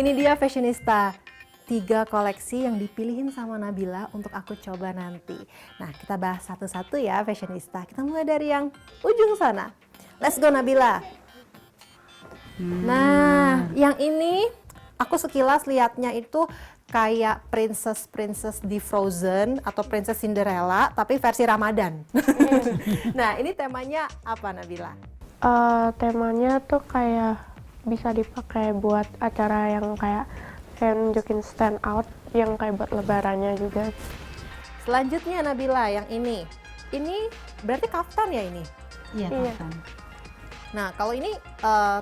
Ini dia fashionista, 3 koleksi yang dipilihin sama Nabila untuk aku coba nanti. Nah, kita bahas satu-satu ya fashionista. Kita mulai dari yang ujung sana. Let's go Nabila. Nah, yang ini aku sekilas lihatnya itu kayak princess di Frozen atau Princess Cinderella tapi versi Ramadan. Nah, ini temanya apa Nabila? Temanya tuh kayak bisa dipakai buat acara yang kayak nunjukin stand out, yang kayak buat lebarannya juga. Selanjutnya Nabila, yang ini berarti kaftan ya ini? Iya, Iya. kaftan. Nah, kalau ini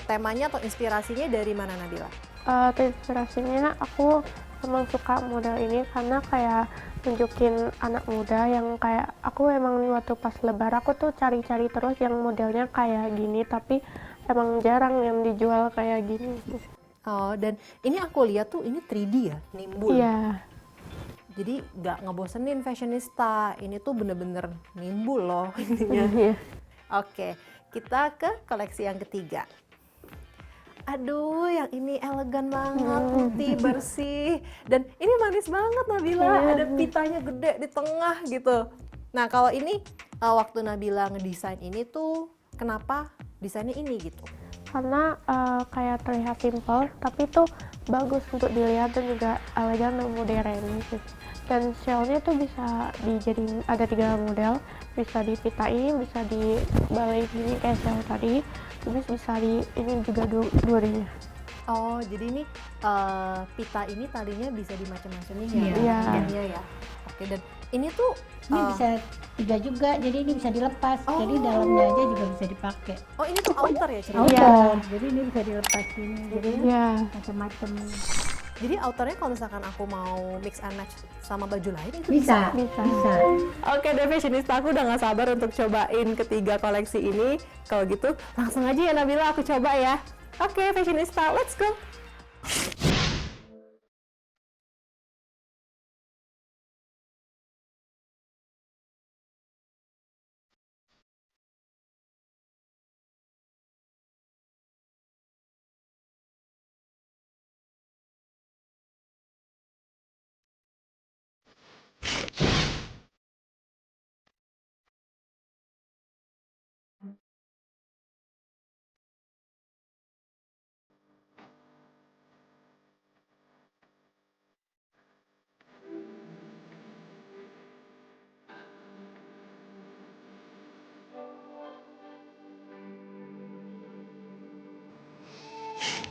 temanya atau inspirasinya dari mana Nabila? Inspirasinya aku emang suka model ini karena kayak nunjukin anak muda yang kayak aku emang waktu pas lebaran aku tuh cari-cari terus yang modelnya kayak gini tapi emang jarang yang dijual kayak gini. Oh, dan ini aku lihat tuh ini 3D ya, nimbul. Iya. Jadi nggak ngebosenin fashionista, ini tuh bener-bener nimbul loh intinya. Iya. Oke, kita ke koleksi yang ketiga. Aduh, yang ini elegan banget, putih, bersih. Dan ini manis banget Nabila, Iya. ada pitanya gede di tengah gitu. Nah, kalau ini waktu Nabila ngedesain ini tuh kenapa desainnya ini gitu? Karena kayak terlihat simple tapi tuh bagus untuk dilihat dan juga elegan dan modern gitu. Dan shellnya tuh bisa dijadiin ada 3 model, bisa dipitain, bisa dibalik gini kayak shell tadi, terus bisa di ini juga dua-duanya. Oh, jadi ini pita ini tadinya bisa dimacam-macamin ya? Iya. bentuknya ya. Oke, dan ini tuh Ini bisa 3 juga, jadi ini bisa dilepas. Jadi dalamnya aja juga bisa dipakai. oh ini tuh outer ya ceritanya? Iya. Outer, jadi ini bisa dilepas ini. Jadi Iya. macam-macam. Jadi outernya kalau misalkan aku mau mix and match sama baju lain itu Bisa, Bisa. bisa. Oke deh fashionista, aku udah gak sabar untuk cobain ketiga koleksi ini. Kalau gitu langsung aja ya Nabila, aku coba ya. Oke fashionista, let's go.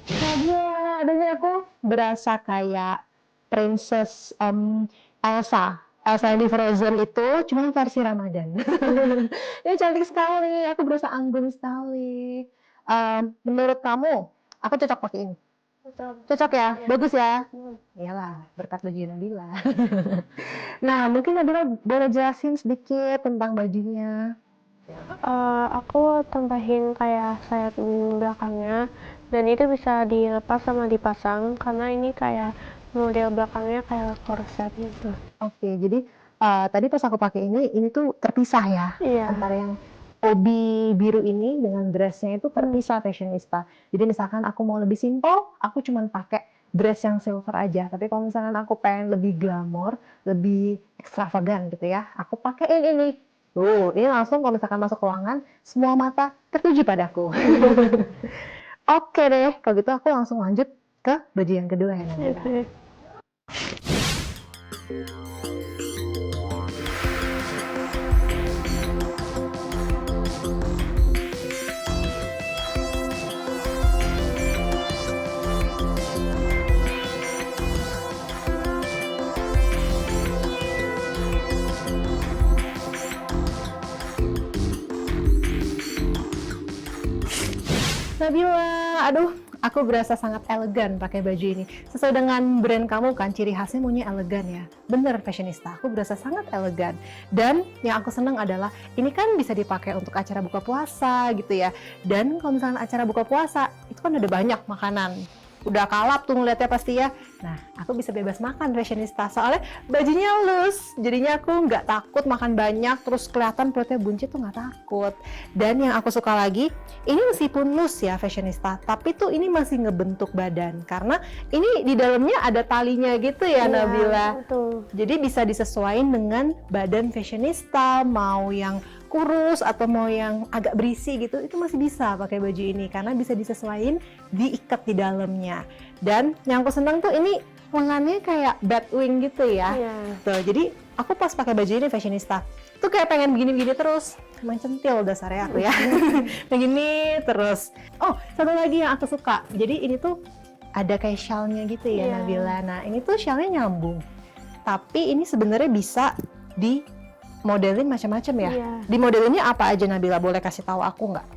Nabila, adanya aku berasa kayak Princess Elsa. Elsa yang di Frozen itu cuma versi Ramadan. Ini cantik sekali, aku berasa anggun sekali. Menurut kamu, aku cocok pakai ini? Cocok ya? Bagus ya? Iyalah, berkat baju Nabila. Nah, mungkin Nabila boleh jelasin sedikit tentang bajunya. Aku tambahin kayak sayap belakangnya dan itu bisa dilepas sama dipasang karena ini kayak model belakangnya kayak korset gitu. Oke, jadi tadi pas aku pakai ini tuh terpisah ya? Iya. Antara yang obi biru ini dengan dressnya itu terpisah fashionista. Jadi misalkan aku mau lebih simple, aku cuman pakai dress yang silver aja. Tapi kalau misalkan aku pengen lebih glamor, lebih ekstravagan gitu ya, aku pakai ini. Tuh, ini langsung kalau misalkan masuk ruangan, semua mata tertuju padaku. Oke deh, kalau gitu aku langsung lanjut ke baju yang kedua ya Nabila. Oke. Nabila, aduh, aku berasa sangat elegan pakai baju ini. Sesuai dengan brand kamu kan, ciri khasnya maunya elegan ya. Bener fashionista, aku berasa sangat elegan. Dan yang aku seneng adalah, ini kan bisa dipakai untuk acara buka puasa gitu ya. Dan kalau misalnya acara buka puasa, itu kan ada banyak makanan. udah kalap tuh ngeliatnya pasti ya. Nah, aku bisa bebas makan fashionista soalnya bajunya loose, jadinya aku nggak takut makan banyak terus kelihatan perutnya buncit tuh nggak takut. Dan yang aku suka lagi, ini meskipun loose ya fashionista, tapi tuh ini masih ngebentuk badan karena ini di dalamnya ada talinya gitu ya, Nabila. Betul. Jadi bisa disesuaikan dengan badan fashionista, mau yang kurus atau mau yang agak berisi gitu, itu masih bisa pakai baju ini karena bisa disesuaikan, diikat di dalamnya. Dan yang aku senang tuh ini lengannya kayak batwing gitu ya. Iya. Tuh, jadi aku pas pakai baju ini fashionista tuh kayak pengen begini-begini terus. Emang centil dasarnya aku ya. Begini terus. Oh, satu lagi yang aku suka. Jadi ini tuh ada kayak shawlnya gitu ya, Iya. Nabila. Nah, ini tuh shawlnya nyambung. Tapi ini sebenarnya bisa di modelin macam-macam ya. Iya. Di modelinnya apa aja, Nabila? Boleh kasih tahu aku nggak?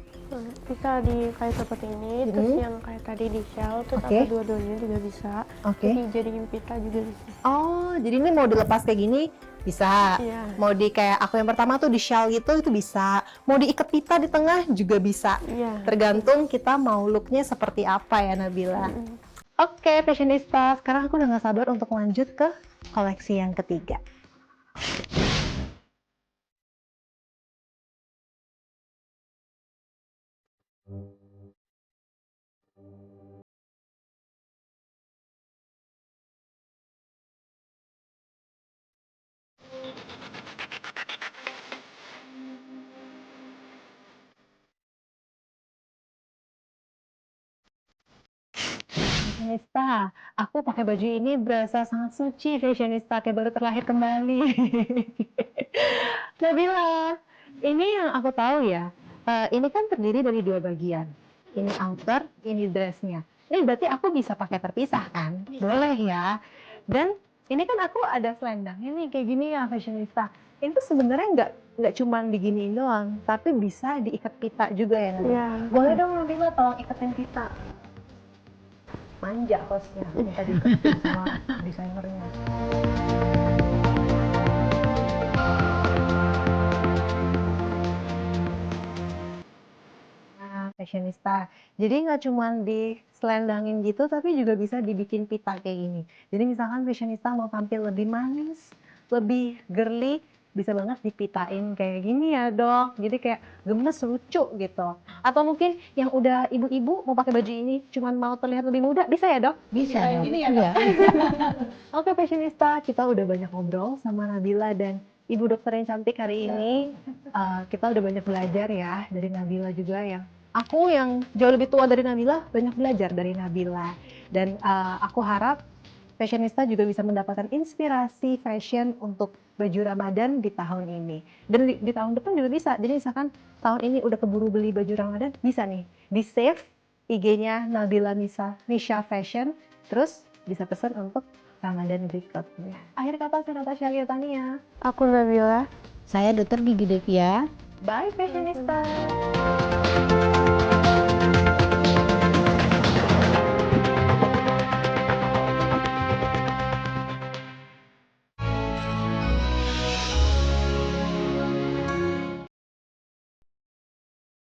Bisa di kayak seperti ini, terus yang kayak tadi di shell, terus Oke. atau dua-duanya juga bisa. Oke. Jadi jadiin pita juga bisa. Oh, jadi ini mau dilepas kayak gini bisa. Iya. Mau di kayak aku yang pertama tuh di shawl gitu itu bisa. Mau diikat pita di tengah juga bisa. Iya. Tergantung kita mau looknya seperti apa ya, Nabila. Mm. Oke, fashionista. Sekarang aku udah nggak sabar untuk lanjut ke koleksi yang ketiga. Fashionista, aku pakai baju ini berasa sangat suci, fashionista, kayak baru terlahir kembali. Nabila, ini yang aku tahu ya, ini kan terdiri dari dua bagian. Ini outer, ini dressnya. Ini berarti aku bisa pakai terpisah kan? Boleh ya. Dan ini kan aku ada selendangnya nih, kayak gini ya fashionista. Ini tuh sebenarnya nggak cuma diginiin doang, tapi bisa diikat pita juga ya, Nabila. Iya. Boleh dong Nabila, tolong ikatin pita. Manja kosnya, minta diikatin sama desainernya. Nah, fashionista. Jadi nggak cuma diselendangin gitu, tapi juga bisa dibikin pita kayak gini. Jadi misalkan fashionista mau tampil lebih manis, lebih girly, bisa banget dipitain kayak gini ya dok. Jadi kayak gemes lucu gitu. Atau mungkin yang udah ibu-ibu mau pakai baju ini, cuman mau terlihat lebih muda, bisa ya dok? Bisa dong. Gini ya dok? Oke fashionista, kita udah banyak ngobrol sama Nabila dan Ibu dokter yang cantik hari ini. Kita udah banyak belajar ya dari Nabila juga yang aku yang jauh lebih tua dari Nabila banyak belajar dari Nabila dan aku harap fashionista juga bisa mendapatkan inspirasi fashion untuk baju Ramadan di tahun ini dan di tahun depan juga bisa. Jadi misalkan tahun ini udah keburu beli baju Ramadan bisa nih di save IG-nya Nabila Nisha Fashion terus bisa pesan untuk Ramadan berikutnya. Akhir kata saya Natasha Liotania. Aku Nabila. Saya Dokter Gigi Devia. Bye fashionista.